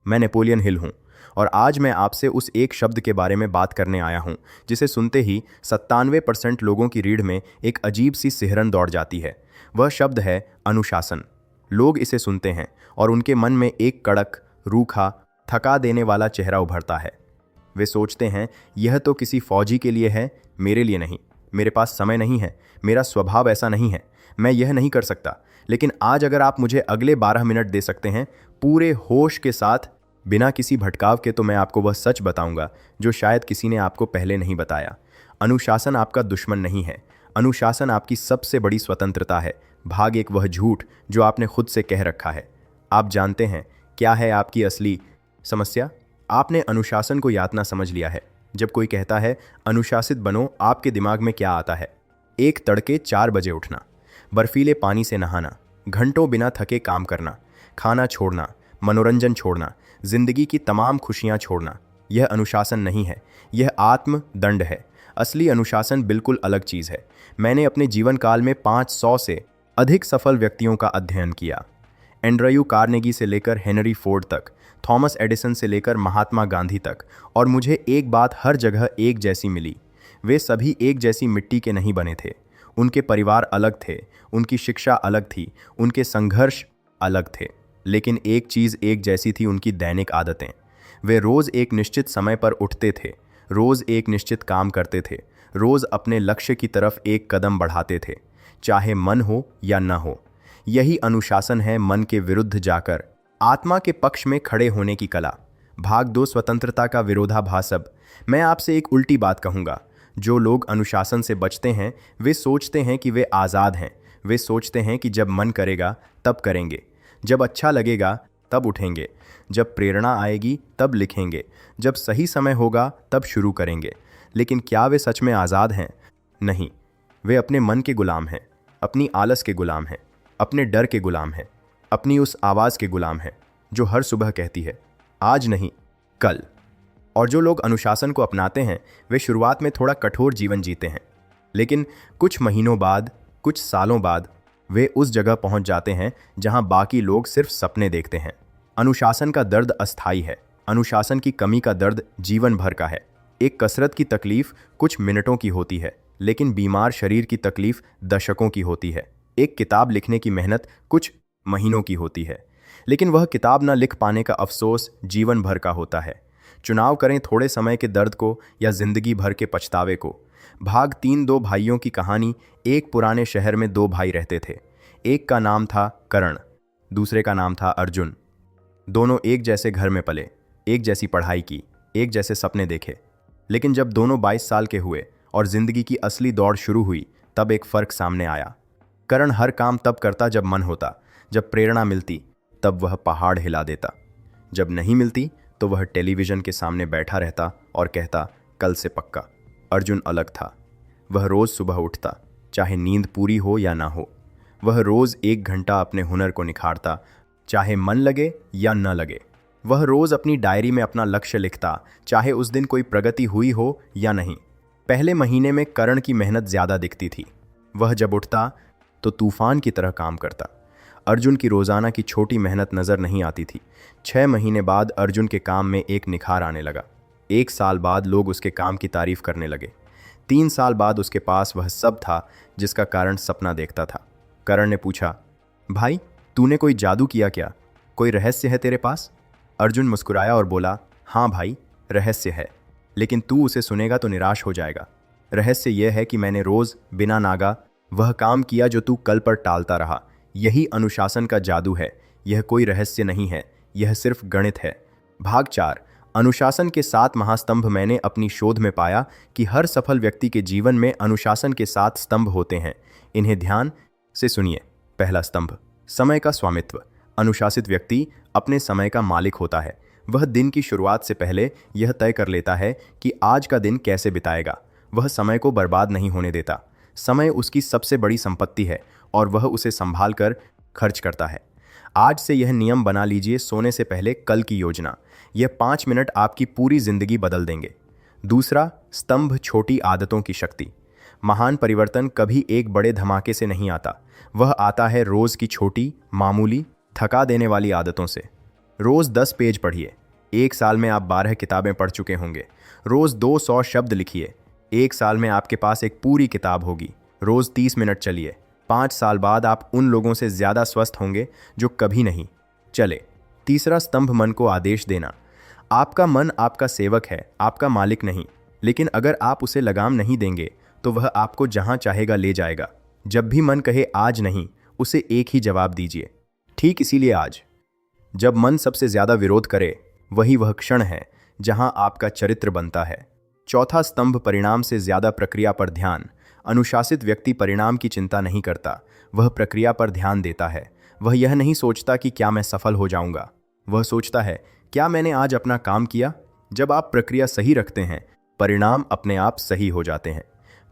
मैं Napoleon Hill हूँ और आज मैं आपसे उस एक शब्द के बारे में बात करने आया हूँ जिसे सुनते ही 97% लोगों की रीढ़ में एक अजीब सी सिहरन दौड़ जाती है। वह शब्द है अनुशासन। लोग इसे सुनते हैं और उनके मन में एक कड़क, रूखा, थका देने वाला चेहरा उभरता है। वे सोचते हैं, यह तो किसी फौजी के लिए है, मेरे लिए नहीं। मेरे पास समय नहीं है, मेरा स्वभाव ऐसा नहीं है, मैं यह नहीं कर सकता। लेकिन आज अगर आप मुझे अगले 12 मिनट दे सकते हैं पूरे होश के साथ, बिना किसी भटकाव के, तो मैं आपको वह सच बताऊंगा जो शायद किसी ने आपको पहले नहीं बताया। अनुशासन आपका दुश्मन नहीं है। अनुशासन आपकी सबसे बड़ी स्वतंत्रता है। भाग एक वह झूठ जो आपने खुद से कह रखा है। आप जानते हैं क्या है आपकी असली समस्या? आपने अनुशासन को यातना समझ लिया है। जब कोई कहता है अनुशासित बनो, आपके दिमाग में क्या आता है? एक तड़के 4 बजे उठना, बर्फीले पानी से नहाना, घंटों बिना थके काम करना, खाना छोड़ना, मनोरंजन छोड़ना, जिंदगी की तमाम खुशियां छोड़ना। यह अनुशासन नहीं है, यह आत्मदंड है। असली अनुशासन बिल्कुल अलग चीज़ है। मैंने अपने जीवन काल में 500 से अधिक सफल व्यक्तियों का अध्ययन किया। एंड्रयू कार्नेगी से लेकर हेनरी फोर्ड तक, थॉमस एडिसन से लेकर महात्मा गांधी तक, और मुझे एक बात हर जगह एक जैसी मिली। वे सभी एक जैसी मिट्टी के नहीं बने थे। उनके परिवार अलग थे, उनकी शिक्षा अलग थी, उनके संघर्ष अलग थे, लेकिन एक चीज़ एक जैसी थी, उनकी दैनिक आदतें। वे रोज़ एक निश्चित समय पर उठते थे, रोज़ एक निश्चित काम करते थे, रोज़ अपने लक्ष्य की तरफ एक कदम बढ़ाते थे, चाहे मन हो या न हो। यही अनुशासन है, मन के विरुद्ध जाकर आत्मा के पक्ष में खड़े होने की कला। भाग दो स्वतंत्रता का विरोधाभास। अब मैं आपसे एक उल्टी बात कहूँगा। जो लोग अनुशासन से बचते हैं वे सोचते हैं कि वे आज़ाद हैं। वे सोचते हैं कि जब मन करेगा तब करेंगे, जब अच्छा लगेगा तब उठेंगे, जब प्रेरणा आएगी तब लिखेंगे, जब सही समय होगा तब शुरू करेंगे। लेकिन क्या वे सच में आज़ाद हैं? नहीं, वे अपने मन के गुलाम हैं, अपनी आलस के गुलाम हैं, अपने डर के गुलाम हैं, अपनी उस आवाज़ के गुलाम हैं जो हर सुबह कहती है आज नहीं, कल। और जो लोग अनुशासन को अपनाते हैं वे शुरुआत में थोड़ा कठोर जीवन जीते हैं, लेकिन कुछ महीनों बाद, कुछ सालों बाद वे उस जगह पहुंच जाते हैं जहां बाकी लोग सिर्फ सपने देखते हैं। अनुशासन का दर्द अस्थायी है। अनुशासन की कमी का दर्द जीवन भर का है। एक कसरत की तकलीफ कुछ मिनटों की होती है, लेकिन बीमार शरीर की तकलीफ दशकों की होती है। एक किताब लिखने की मेहनत कुछ महीनों की होती है, लेकिन वह किताब न लिख पाने का अफसोस जीवन भर का होता है। चुनाव करें थोड़े समय के दर्द को या जिंदगी भर के पछतावे को। भाग 3 दो भाइयों की कहानी। एक पुराने शहर में 2 भाई रहते थे। एक का नाम था करण, दूसरे का नाम था अर्जुन। दोनों एक जैसे घर में पले, एक जैसी पढ़ाई की, एक जैसे सपने देखे। लेकिन जब दोनों 22 साल के हुए और जिंदगी की असली दौड़ शुरू हुई, तब एक फर्क सामने आया। करण हर काम तब करता जब मन होता, जब प्रेरणा मिलती तब वह पहाड़ हिला देता, जब नहीं मिलती तो वह टेलीविज़न के सामने बैठा रहता और कहता कल से पक्का। अर्जुन अलग था। वह रोज़ सुबह उठता, चाहे नींद पूरी हो या ना हो। वह रोज़ 1 घंटा अपने हुनर को निखारता, चाहे मन लगे या न लगे। वह रोज़ अपनी डायरी में अपना लक्ष्य लिखता, चाहे उस दिन कोई प्रगति हुई हो या नहीं। पहले महीने में करण की मेहनत ज़्यादा दिखती थी। वह जब उठता तो तूफान की तरह काम करता। अर्जुन की रोज़ाना की छोटी मेहनत नज़र नहीं आती थी। 6 महीने बाद अर्जुन के काम में एक निखार आने लगा। 1 साल बाद लोग उसके काम की तारीफ करने लगे। 3 साल बाद उसके पास वह सब था जिसका कारण सपना देखता था। करण ने पूछा, भाई तूने कोई जादू किया क्या? कोई रहस्य है तेरे पास? अर्जुन मुस्कुराया और बोला, हाँ भाई, रहस्य है, लेकिन तू उसे सुनेगा तो निराश हो जाएगा। रहस्य यह है कि मैंने रोज़ बिना नागा वह काम किया जो तू कल पर टालता रहा। यही अनुशासन का जादू है। यह कोई रहस्य नहीं है, यह सिर्फ गणित है। भाग 4 अनुशासन के 7 महास्तंभ। मैंने अपनी शोध में पाया कि हर सफल व्यक्ति के जीवन में अनुशासन के 7 स्तंभ होते हैं। इन्हें ध्यान से सुनिए। पहला स्तंभ, समय का स्वामित्व। अनुशासित व्यक्ति अपने समय का मालिक होता है। वह दिन की शुरुआत से पहले यह तय कर लेता है कि आज का दिन कैसे बिताएगा। वह समय को बर्बाद नहीं होने देता। समय उसकी सबसे बड़ी संपत्ति है और वह उसे संभाल कर खर्च करता है। आज से यह नियम बना लीजिए, सोने से पहले कल की योजना। यह 5 मिनट आपकी पूरी जिंदगी बदल देंगे। दूसरा स्तंभ, छोटी आदतों की शक्ति। महान परिवर्तन कभी एक बड़े धमाके से नहीं आता। वह आता है रोज़ की छोटी, मामूली, थका देने वाली आदतों से। रोज़ 10 पेज पढ़िए। एक साल में आप 12 किताबें पढ़ चुके होंगे। रोज़ 200 शब्द लिखिए। एक साल में आपके पास एक पूरी किताब होगी। रोज़ 30 मिनट चलिए। 5 साल बाद आप उन लोगों से ज़्यादा स्वस्थ होंगे जो कभी नहीं चले। तीसरा स्तंभ, मन को आदेश देना। आपका मन आपका सेवक है, आपका मालिक नहीं। लेकिन अगर आप उसे लगाम नहीं देंगे तो वह आपको जहां चाहेगा ले जाएगा। जब भी मन कहे आज नहीं, उसे एक ही जवाब दीजिए, ठीक इसीलिए आज। जब मन सबसे ज़्यादा विरोध करे, वही वह क्षण है जहां आपका चरित्र बनता है। चौथा स्तंभ, परिणाम से ज़्यादा प्रक्रिया पर ध्यान। अनुशासित व्यक्ति परिणाम की चिंता नहीं करता, वह प्रक्रिया पर ध्यान देता है। वह यह नहीं सोचता कि क्या मैं सफल हो जाऊंगा, वह सोचता है क्या मैंने आज अपना काम किया। जब आप प्रक्रिया सही रखते हैं, परिणाम अपने आप सही हो जाते हैं।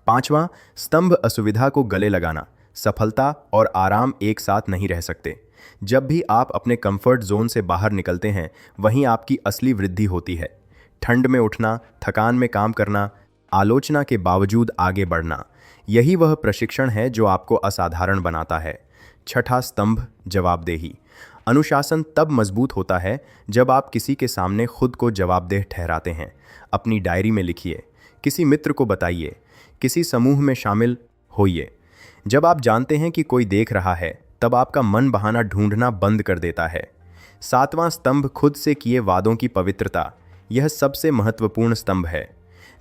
पांचवां स्तंभ, असुविधा को गले लगाना। सफलता और आराम एक साथ नहीं रह सकते। जब भी आप अपने कंफर्ट जोन से बाहर निकलते हैं, वहीं आपकी असली वृद्धि होती है। ठंड में उठना, थकान में काम करना, आलोचना के बावजूद आगे बढ़ना, यही वह प्रशिक्षण है जो आपको असाधारण बनाता है। छठा स्तंभ, जवाबदेही। अनुशासन तब मजबूत होता है जब आप किसी के सामने खुद को जवाबदेह ठहराते हैं। अपनी डायरी में लिखिए, किसी मित्र को बताइए, किसी समूह में शामिल होइए। जब आप जानते हैं कि कोई देख रहा है, तब आपका मन बहाना ढूंढना बंद कर देता है। सातवां स्तंभ, खुद से किए वादों की पवित्रता। यह सबसे महत्वपूर्ण स्तंभ है।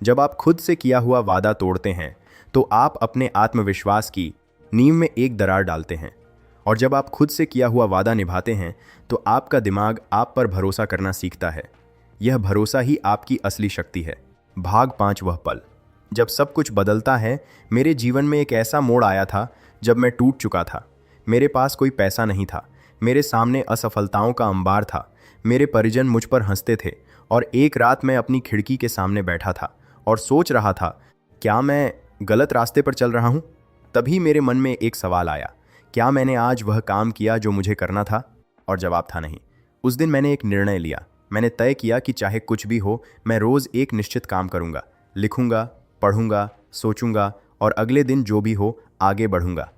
जब आप खुद से किया हुआ वादा तोड़ते हैं, तो आप अपने आत्मविश्वास की नींव में एक दरार डालते हैं। और जब आप खुद से किया हुआ वादा निभाते हैं, तो आपका दिमाग आप पर भरोसा करना सीखता है। यह भरोसा ही आपकी असली शक्ति है। भाग 5, वह पल जब सब कुछ बदलता है। मेरे जीवन में एक ऐसा मोड़ आया था जब मैं टूट चुका था। मेरे पास कोई पैसा नहीं था, मेरे सामने असफलताओं का अंबार था। मेरे परिजन मुझ पर हंसते थे और एक रात मैं अपनी खिड़की के सामने बैठा था और सोच रहा था, क्या मैं गलत रास्ते पर चल रहा हूँ। तभी मेरे मन में एक सवाल आया, क्या मैंने आज वह काम किया जो मुझे करना था। और जवाब था नहीं। उस दिन मैंने एक निर्णय लिया। मैंने तय किया कि चाहे कुछ भी हो, मैं रोज़ एक निश्चित काम करूँगा। लिखूँगा, पढ़ूँगा, सोचूंगा और अगले दिन जो भी हो आगे बढ़ूँगा।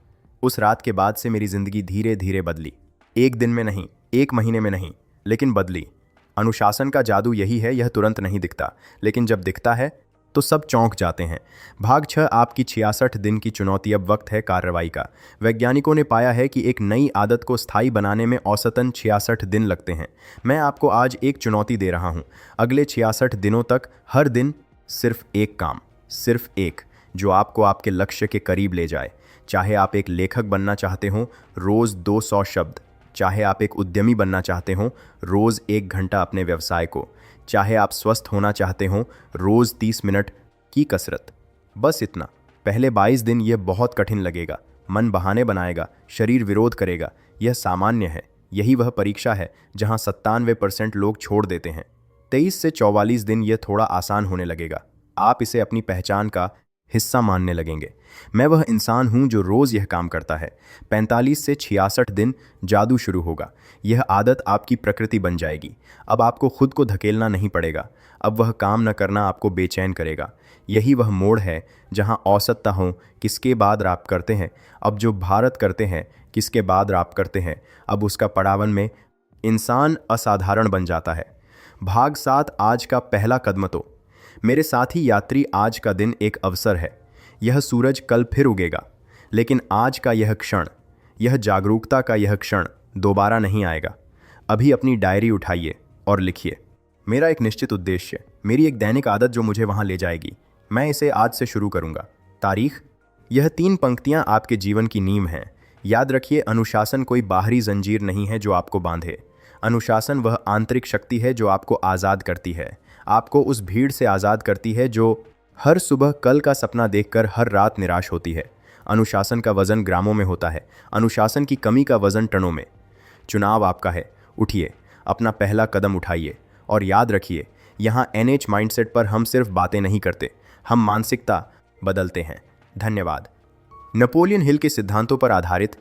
उस रात के बाद से मेरी ज़िंदगी धीरे धीरे बदली। एक दिन में नहीं, एक महीने में नहीं, लेकिन बदली। अनुशासन का जादू यही है, यह तुरंत नहीं दिखता, लेकिन जब दिखता है तो सब चौंक जाते हैं। भाग 6, आपकी 66 दिन की चुनौती। अब वक्त है कार्रवाई का। वैज्ञानिकों ने पाया है कि एक नई आदत को स्थायी बनाने में औसतन 66 दिन लगते हैं। मैं आपको आज एक चुनौती दे रहा हूँ। अगले 66 दिनों तक हर दिन सिर्फ एक काम, सिर्फ एक, जो आपको आपके लक्ष्य के करीब ले जाए। चाहे आप एक लेखक बनना चाहते हो, रोज़ 200 शब्द। चाहे आप एक उद्यमी बनना चाहते हो, रोज़ 1 घंटा अपने व्यवसाय को। चाहे आप स्वस्थ होना चाहते हो, रोज़ 30 मिनट की कसरत। बस इतना। पहले 22 दिन यह बहुत कठिन लगेगा। मन बहाने बनाएगा, शरीर विरोध करेगा। यह सामान्य है। यही वह परीक्षा है जहां 97% लोग छोड़ देते हैं। 23 से 44 दिन यह थोड़ा आसान होने लगेगा। आप इसे अपनी पहचान का हिस्सा मानने लगेंगे। मैं वह इंसान हूं जो रोज़ यह काम करता है। 45 से 66 दिन जादू शुरू होगा। यह आदत आपकी प्रकृति बन जाएगी। अब आपको खुद को धकेलना नहीं पड़ेगा। अब वह काम न करना आपको बेचैन करेगा। यही वह मोड़ है जहां औसतता हो किसके बाद आप करते हैं, अब जो भारत करते हैं किसके बाद आप करते हैं, अब उसका पड़ावन में इंसान असाधारण बन जाता है। भाग 7, आज का पहला कदम। तो मेरे साथी यात्री, आज का दिन एक अवसर है। यह सूरज कल फिर उगेगा, लेकिन आज का यह क्षण, यह जागरूकता का यह क्षण दोबारा नहीं आएगा। अभी अपनी डायरी उठाइए और लिखिए, मेरा एक निश्चित उद्देश्य, मेरी एक दैनिक आदत जो मुझे वहां ले जाएगी। मैं इसे आज से शुरू करूंगा। तारीख, यह 3 पंक्तियां आपके जीवन की नींव हैं। याद रखिए, अनुशासन कोई बाहरी जंजीर नहीं है जो आपको बांधे। अनुशासन वह आंतरिक शक्ति है जो आपको आज़ाद करती है। आपको उस भीड़ से आज़ाद करती है जो हर सुबह कल का सपना देखकर हर रात निराश होती है। अनुशासन का वज़न ग्रामों में होता है, अनुशासन की कमी का वज़न टनों में। चुनाव आपका है। उठिए, अपना पहला कदम उठाइए और याद रखिए, यहाँ NH माइंडसेट पर हम सिर्फ बातें नहीं करते, हम मानसिकता बदलते हैं। धन्यवाद। नेपोलियन हिल के सिद्धांतों पर आधारित